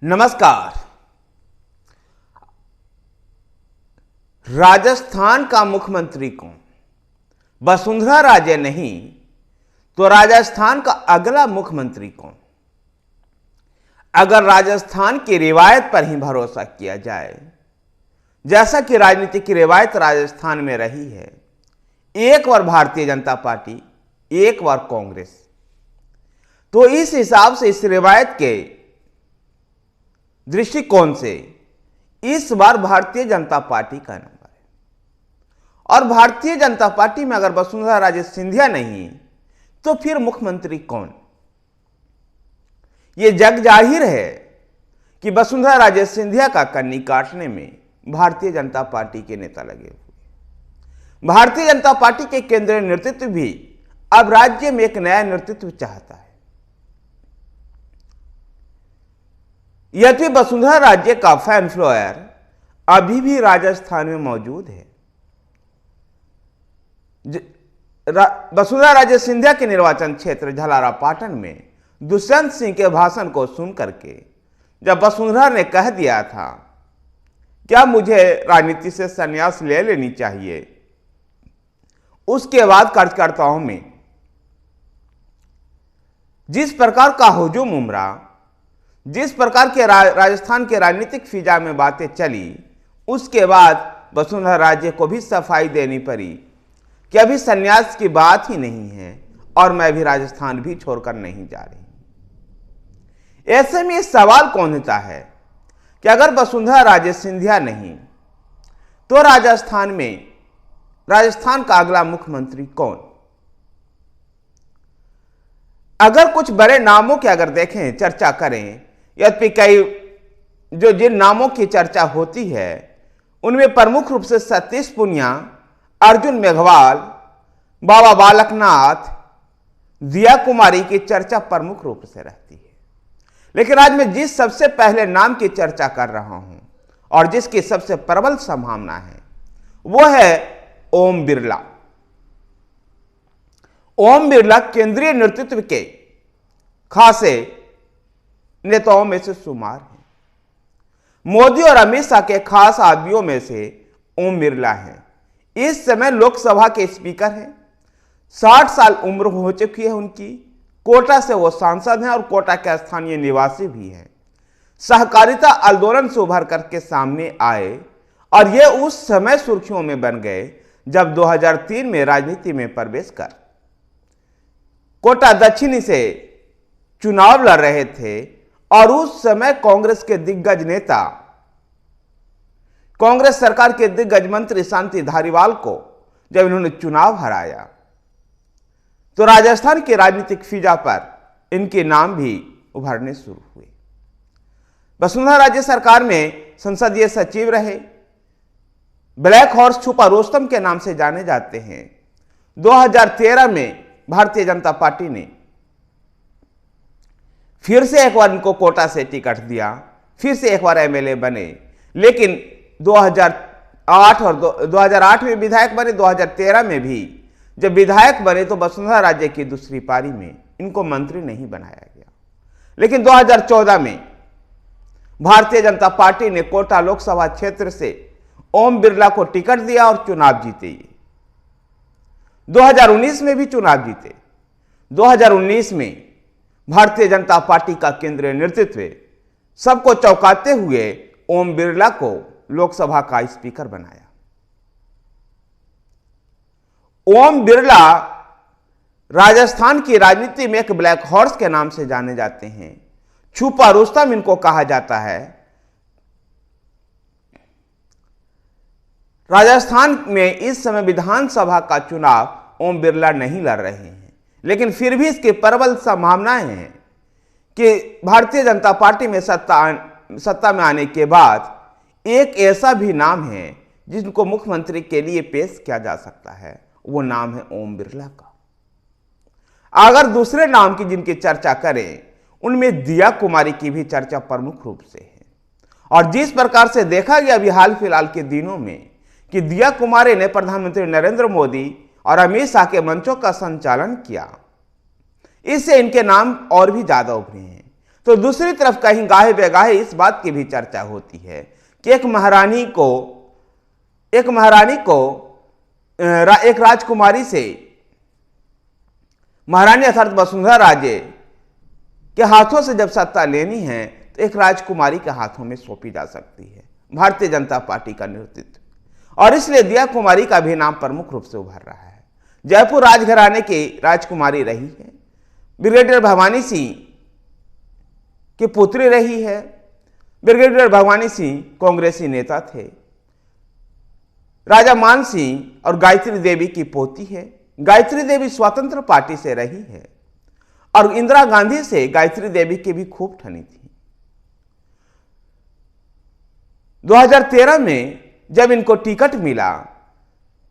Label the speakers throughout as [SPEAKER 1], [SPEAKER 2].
[SPEAKER 1] नमस्कार। राजस्थान का मुख्यमंत्री कौन? वसुंधरा राजे नहीं तो राजस्थान का अगला मुख्यमंत्री कौन? अगर राजस्थान की रिवायत पर ही भरोसा किया जाए, जैसा कि राजनीति की रिवायत राजस्थान में रही है, एक बार भारतीय जनता पार्टी, एक बार कांग्रेस, तो इस हिसाब से इस रिवायत के दृष्टिकोण से इस बार भारतीय जनता पार्टी का नंबर है। और भारतीय जनता पार्टी में अगर वसुंधरा राजे सिंधिया नहीं तो फिर मुख्यमंत्री कौन? यह जग जाहिर है कि वसुंधरा राजे सिंधिया का कन्नी काटने में भारतीय जनता पार्टी के नेता लगे हुए। भारतीय जनता पार्टी के केंद्रीय नेतृत्व भी अब राज्य में एक नया नेतृत्व चाहता है। यद्यपि वसुंधरा राजे का फैन फॉलोअर अभी भी राजस्थान में मौजूद है। वसुंधरा राजे सिंधिया के निर्वाचन क्षेत्र झलारा पाटन में दुष्यंत सिंह के भाषण को सुन करके जब वसुंधरा ने कह दिया था क्या मुझे राजनीति से संन्यास ले लेनी चाहिए, उसके बाद कार्यकर्ताओं में जिस प्रकार का हुजूम उमड़ा, जिस प्रकार के राजस्थान के राजनीतिक फिजा में बातें चली, उसके बाद वसुंधरा राजे को भी सफाई देनी पड़ी कि अभी संन्यास की बात ही नहीं है और मैं भी राजस्थान भी छोड़कर नहीं जा रही। ऐसे में सवाल कौन होता है कि अगर वसुंधरा राजे सिंधिया नहीं तो राजस्थान का अगला मुख्यमंत्री कौन? अगर कुछ बड़े नामों की अगर देखें, चर्चा करें, यद्यपि कई जिन नामों की चर्चा होती है उनमें प्रमुख रूप से सतीश पूनिया, अर्जुन मेघवाल, बाबा बालकनाथ, दिया कुमारी की चर्चा प्रमुख रूप से रहती है। लेकिन आज मैं जिस सबसे पहले नाम की चर्चा कर रहा हूं और जिसकी सबसे प्रबल संभावना है वो है ओम बिरला। ओम बिरला केंद्रीय नेतृत्व के खासे नेताओं में से शुमार हैं। मोदी और अमित शाह के खास आदमियों में से ओम बिरला हैं। इस समय लोकसभा के स्पीकर हैं। 60 साल उम्र हो चुकी है उनकी। कोटा से वो सांसद हैं और कोटा के स्थानीय निवासी भी हैं। सहकारिता आंदोलन से उभर करके सामने आए और ये उस समय सुर्खियों में बन गए जब 2003 में राजनीति में प्रवेश कर कोटा दक्षिणी से चुनाव लड़ रहे थे और उस समय कांग्रेस के दिग्गज नेता, कांग्रेस सरकार के दिग्गज मंत्री शांति धारीवाल को जब इन्होंने चुनाव हराया तो राजस्थान की राजनीतिक फिजा पर इनके नाम भी उभरने शुरू हुए। वसुंधरा राजे सरकार में संसदीय सचिव रहे। ब्लैक हॉर्स छुपा रोस्तम के नाम से जाने जाते हैं। 2013 में भारतीय जनता पार्टी ने फिर से एक बार इनको कोटा से टिकट दिया, फिर से एक बार एमएलए बने, लेकिन 2008 और 2008 में विधायक बने। 2013 में भी जब विधायक बने तो वसुंधरा राजे की दूसरी पारी में इनको मंत्री नहीं बनाया गया। लेकिन 2014 में भारतीय जनता पार्टी ने कोटा लोकसभा क्षेत्र से ओम बिरला को टिकट दिया और चुनाव जीते। 2019 में भी चुनाव जीते। 2019 में भारतीय जनता पार्टी का केंद्रीय नेतृत्व सबको चौंकाते हुए ओम बिरला को लोकसभा का स्पीकर बनाया। ओम बिरला राजस्थान की राजनीति में एक ब्लैक हॉर्स के नाम से जाने जाते हैं। छुपा रुस्तम इनको कहा जाता है। राजस्थान में इस समय विधानसभा का चुनाव ओम बिरला नहीं लड़ रहे हैं, लेकिन फिर भी इसकी प्रबल संभावनाएं हैं कि भारतीय जनता पार्टी में सत्ता में आने के बाद एक ऐसा भी नाम है जिनको मुख्यमंत्री के लिए पेश किया जा सकता है, वो नाम है ओम बिरला का। अगर दूसरे नाम की जिनकी चर्चा करें उनमें दिया कुमारी की भी चर्चा प्रमुख रूप से है। और जिस प्रकार से देखा गया अभी हाल फिलहाल के दिनों में कि दिया कुमारी ने प्रधानमंत्री नरेंद्र मोदी और अमित शाह के मंचों का संचालन किया, इससे इनके नाम और भी ज्यादा उभरे हैं। तो दूसरी तरफ कहीं गाहे बेगाहे इस बात की भी चर्चा होती है कि एक राजकुमारी से, महारानी अर्थात वसुंधरा राजे के हाथों से जब सत्ता लेनी है तो एक राजकुमारी के हाथों में सौंपी जा सकती है भारतीय जनता पार्टी का नेतृत्व, और इसलिए दिया कुमारी का भी नाम प्रमुख रूप से उभर रहा है। जयपुर राजघराने की राजकुमारी रही है, ब्रिगेडियर भवानी सिंह की पुत्री रही है। ब्रिगेडियर भवानी सिंह कांग्रेसी नेता थे। राजा मान सिंह और गायत्री देवी की पोती है। गायत्री देवी स्वतंत्र पार्टी से रही है और इंदिरा गांधी से गायत्री देवी की भी खूब ठनी थी। 2013 में जब इनको टिकट मिला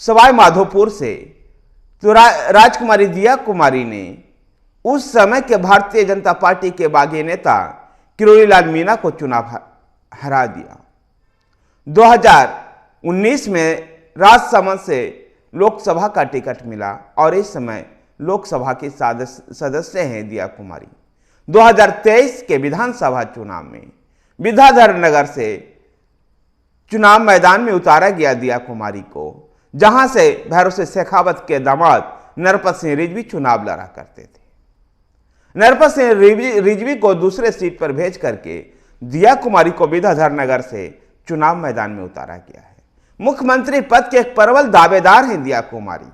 [SPEAKER 1] सवाई माधोपुर से, तो राजकुमारी दिया कुमारी ने उस समय के भारतीय जनता पार्टी के बागी नेता किरोड़ीलाल मीणा को चुनाव हरा दिया। 2019 में राजसमंद से लोकसभा का टिकट मिला और इस समय लोकसभा की सदस्य हैं दिया कुमारी। 2023 के विधानसभा चुनाव में विद्याधर नगर से चुनाव मैदान में उतारा गया दिया कुमारी को, जहां से भैरव सिंह शेखावत के दामाद नरपत सिंह रिजवी चुनाव लड़ा करते थे। नरपत सिंह रिजवी को दूसरे सीट पर भेज करके दिया कुमारी को विद्याधर नगर से चुनाव मैदान में उतारा गया है। मुख्यमंत्री पद के एक प्रबल दावेदार हैं दिया कुमारी।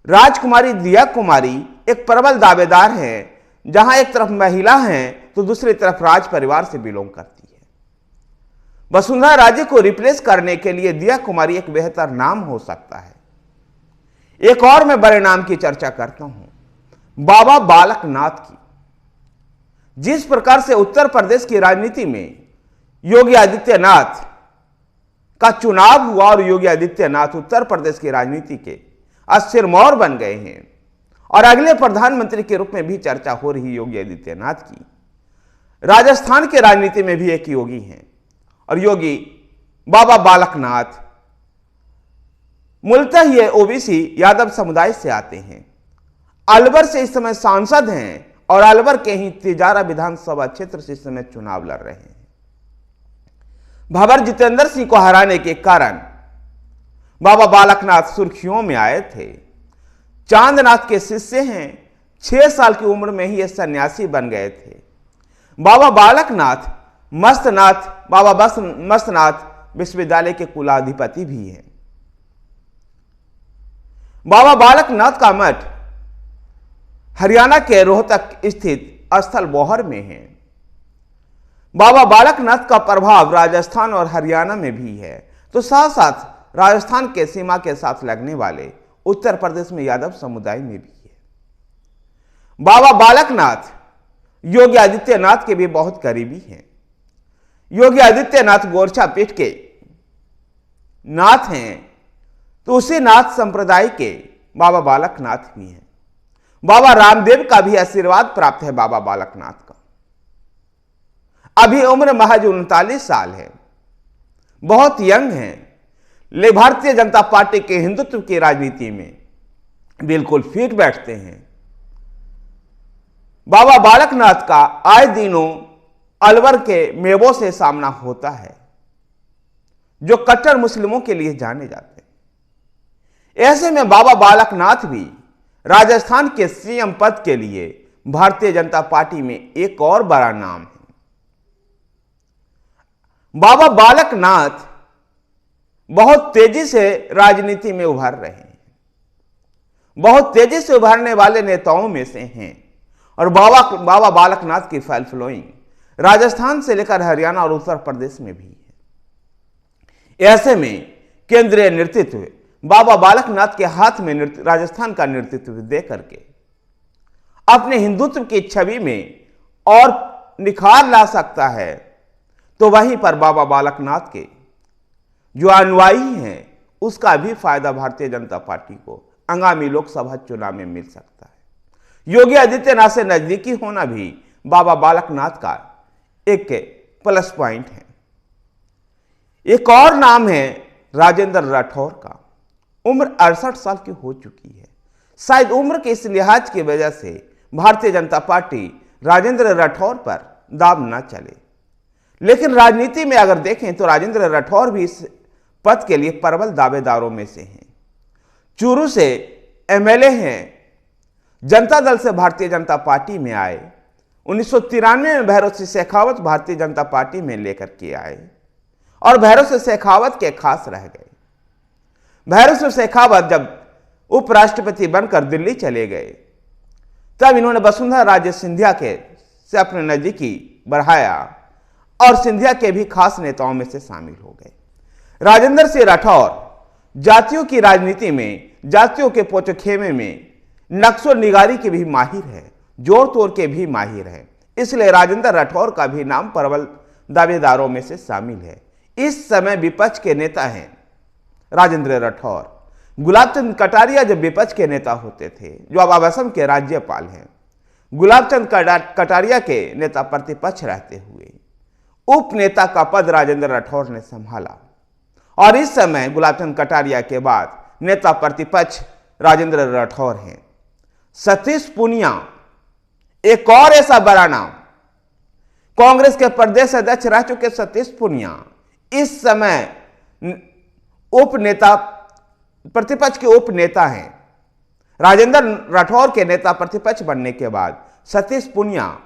[SPEAKER 1] राजकुमारी दिया कुमारी एक प्रबल दावेदार हैं, जहां एक तरफ महिला हैं तो दूसरी तरफ राज परिवार से बिलोंग करती है। वसुंधरा राजे को रिप्लेस करने के लिए दिया कुमारी एक बेहतर नाम हो सकता है। एक और मैं बड़े नाम की चर्चा करता हूं, बाबा बालकनाथ की। जिस प्रकार से उत्तर प्रदेश की राजनीति में योगी आदित्यनाथ का चुनाव हुआ और योगी आदित्यनाथ उत्तर प्रदेश की राजनीति के सिरमौर बन गए हैं और अगले प्रधानमंत्री के रूप में भी चर्चा हो रही योगी आदित्यनाथ की। राजस्थान के राजनीति में भी एक योगी हैं और योगी बाबा बालकनाथ मूलतः ये ओबीसी यादव समुदाय से आते हैं। अलवर से इस समय सांसद हैं और अलवर के ही तिजारा विधानसभा क्षेत्र से इस समय चुनाव लड़ रहे हैं। भंवर जितेंद्र सिंह को हराने के कारण बाबा बालकनाथ सुर्खियों में आए थे। चांदनाथ के शिष्य हैं। 6 साल की उम्र में ही ये सन्यासी बन गए थे। बाबा बालकनाथ मस्तनाथ विश्वविद्यालय के कुलाधिपति भी हैं। बाबा बालकनाथ का मठ हरियाणा के रोहतक स्थित स्थल बोहर में है। बाबा बालकनाथ का प्रभाव राजस्थान और हरियाणा में भी है, तो साथ साथ राजस्थान के सीमा के साथ लगने वाले उत्तर प्रदेश में यादव समुदाय में भी है। बाबा बालकनाथ योगी आदित्यनाथ के भी बहुत करीबी हैं। योगी आदित्यनाथ गोरछा पीठ के नाथ हैं, तो उसी नाथ संप्रदाय के बाबा बालकनाथ भी हैं। बाबा रामदेव का भी आशीर्वाद प्राप्त है बाबा बालकनाथ का। अभी उम्र महज 39 साल है, बहुत यंग हैं, ले भारतीय जनता पार्टी के हिंदुत्व की राजनीति में बिल्कुल फिट बैठते हैं। बाबा बालकनाथ का आए दिनों अलवर के मेवों से सामना होता है, जो कट्टर मुस्लिमों के लिए जाने जाते हैं। ऐसे में बाबा बालकनाथ भी राजस्थान के सीएम पद के लिए भारतीय जनता पार्टी में एक और बड़ा नाम है। बाबा बालकनाथ बहुत तेजी से राजनीति में उभर रहे हैं, बहुत तेजी से उभरने वाले नेताओं में से हैं और बाबा बालकनाथ की फैल फ्लोइंग राजस्थान से लेकर हरियाणा और उत्तर प्रदेश में भी है। ऐसे में केंद्रीय नेतृत्व बाबा बालकनाथ के हाथ में राजस्थान का नेतृत्व दे करके अपने हिंदुत्व की छवि में और निखार ला सकता है, तो वहीं पर बाबा बालकनाथ के जो अनुयायी हैं उसका भी फायदा भारतीय जनता पार्टी को आगामी लोकसभा चुनाव में मिल सकता है। योगी आदित्यनाथ से नजदीकी होना भी बाबा बालकनाथ का एक प्लस पॉइंट है। एक और नाम है राजेंद्र राठौर का। उम्र 68 साल की हो चुकी है। शायद उम्र के इस लिहाज की वजह से भारतीय जनता पार्टी राजेंद्र राठौर पर दाव न चले। लेकिन राजनीति में अगर देखें तो राजेंद्र राठौर भी इस पद के लिए प्रबल दावेदारों में से हैं। चूरू से एमएलए हैं, जनता दल से भारतीय जनता पार्टी में आए, 1993 में भैरव सिंह शेखावत भारतीय जनता पार्टी में लेकर के आए और भैरव सिंह शेखावत के खास रह गए। भैरव सिंह शेखावत जब उपराष्ट्रपति बनकर दिल्ली चले गए तब इन्होंने वसुंधरा राजे सिंधिया के से अपने नजदीकी बढ़ाया और सिंधिया के भी खास नेताओं में से शामिल हो गए। राजेंद्र सिंह राठौर जातियों की राजनीति में, जातियों के पोचखेमे में नक्शो निगारी के भी माहिर है, जोड़ तोड़ के भी माहिर है। इसलिए राजेंद्र राठौर का भी नाम प्रबल दावेदारों में से शामिल है। इस समय विपक्ष के नेता हैं राजेंद्र राठौर। गुलाब चंद कटारिया जब विपक्ष के नेता होते थे, जो अब असम के राज्यपाल हैं, गुलाब चंद कटारिया के नेता प्रतिपक्ष रहते हुए उप नेता का पद राजेंद्र राठौर ने संभाला और इस समय गुलाब चंद कटारिया के बाद नेता प्रतिपक्ष राजेंद्र राठौर हैं। सतीश पूनिया एक और ऐसा बड़ा नाम, कांग्रेस के प्रदेश अध्यक्ष रह चुके सतीश पूनिया इस समय उप नेता, प्रतिपक्ष के उप नेता हैं। राजेंद्र राठौर के नेता प्रतिपक्ष बनने के बाद सतीश पूनिया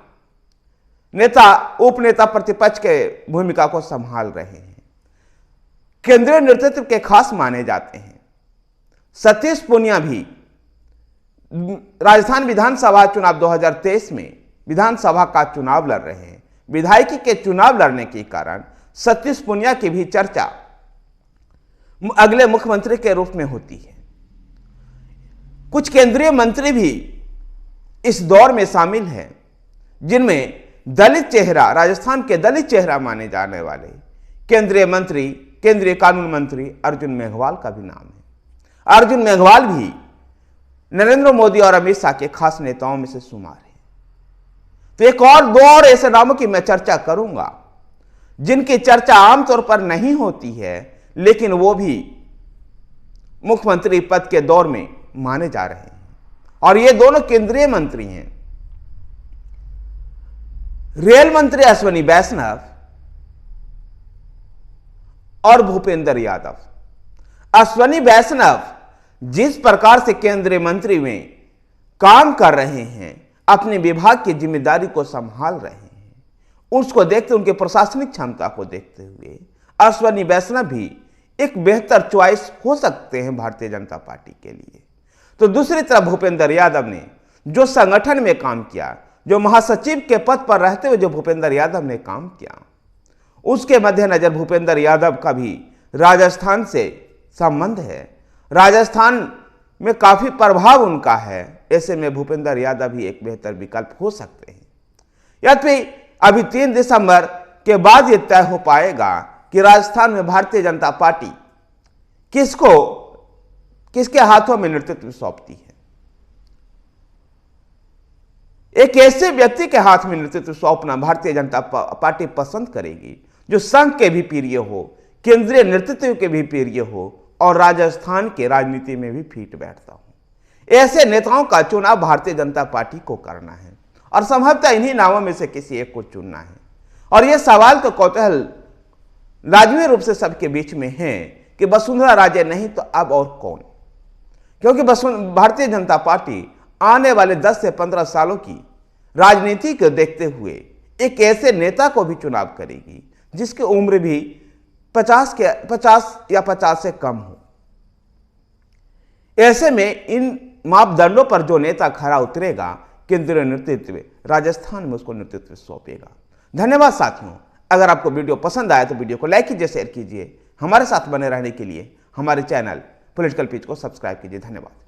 [SPEAKER 1] नेता उप नेता प्रतिपक्ष के भूमिका को संभाल रहे हैं। केंद्रीय नेतृत्व के खास माने जाते हैं। सतीश पूनिया भी राजस्थान विधानसभा चुनाव 2023 में विधानसभा का चुनाव लड़ रहे हैं। विधायकी के चुनाव लड़ने के कारण सतीश पूनिया की भी चर्चा अगले मुख्यमंत्री के रूप में होती है। कुछ केंद्रीय मंत्री भी इस दौर में शामिल हैं, जिनमें दलित चेहरा, राजस्थान के दलित चेहरा माने जाने वाले केंद्रीय मंत्री, केंद्रीय कानून मंत्री अर्जुन मेघवाल का भी नाम है। अर्जुन मेघवाल भी नरेंद्र मोदी और अमित शाह के खास नेताओं में से शुमार है। तो एक और दो और ऐसे नामों की मैं चर्चा करूंगा जिनकी चर्चा आमतौर पर नहीं होती है, लेकिन वो भी मुख्यमंत्री पद के दौर में माने जा रहे हैं और ये दोनों केंद्रीय मंत्री हैं। रेल मंत्री अश्विनी वैष्णव और भूपेंद्र यादव। अश्विनी वैष्णव जिस प्रकार से केंद्रीय मंत्री में काम कर रहे हैं, अपने विभाग की जिम्मेदारी को संभाल रहे हैं, उसको देखते, उनके प्रशासनिक क्षमता को देखते हुए अश्विनी वैष्णव भी एक बेहतर चॉइस हो सकते हैं भारतीय जनता पार्टी के लिए। तो दूसरी तरफ भूपेंद्र यादव ने जो संगठन में काम किया, जो महासचिव के पद पर रहते हुए जो भूपेंद्र यादव ने काम किया, उसके मद्देनजर भूपेंद्र यादव का भी राजस्थान से संबंध है, राजस्थान में काफी प्रभाव उनका है। ऐसे में भूपेंद्र यादव ही एक बेहतर विकल्प हो सकते हैं। यद्यपि अभी 3 दिसंबर के बाद यह तय हो पाएगा कि राजस्थान में भारतीय जनता पार्टी किसके हाथों में नेतृत्व सौंपती है। एक ऐसे व्यक्ति के हाथ में नेतृत्व सौंपना भारतीय जनता पार्टी पसंद करेगी जो संघ के भी प्रिय हो, केंद्रीय नेतृत्व के भी प्रिय हो और राजस्थान के राजनीति में भी फिट बैठता हो। ऐसे नेताओं का चुनाव भारतीय जनता पार्टी को करना है और संभवतः इन्हीं नामों में से किसी एक को चुनना है। और यह सवाल तो कौतूहल लाजमी रूप से सबके बीच में है कि वसुंधरा राजे नहीं तो अब और कौन, क्योंकि भारतीय जनता पार्टी आने वाले 10 से 15 सालों की राजनीति को देखते हुए एक ऐसे नेता को भी चुनाव करेगी जिसकी उम्र भी 50 या 50 से कम हो। ऐसे में इन मापदंडों पर जो नेता खरा उतरेगा, केंद्रीय नेतृत्व राजस्थान में उसको नेतृत्व सौंपेगा। धन्यवाद साथियों। अगर आपको वीडियो पसंद आया तो वीडियो को लाइक कीजिए, शेयर कीजिए। हमारे साथ बने रहने के लिए हमारे चैनल पॉलिटिकल पिच को सब्सक्राइब कीजिए। धन्यवाद।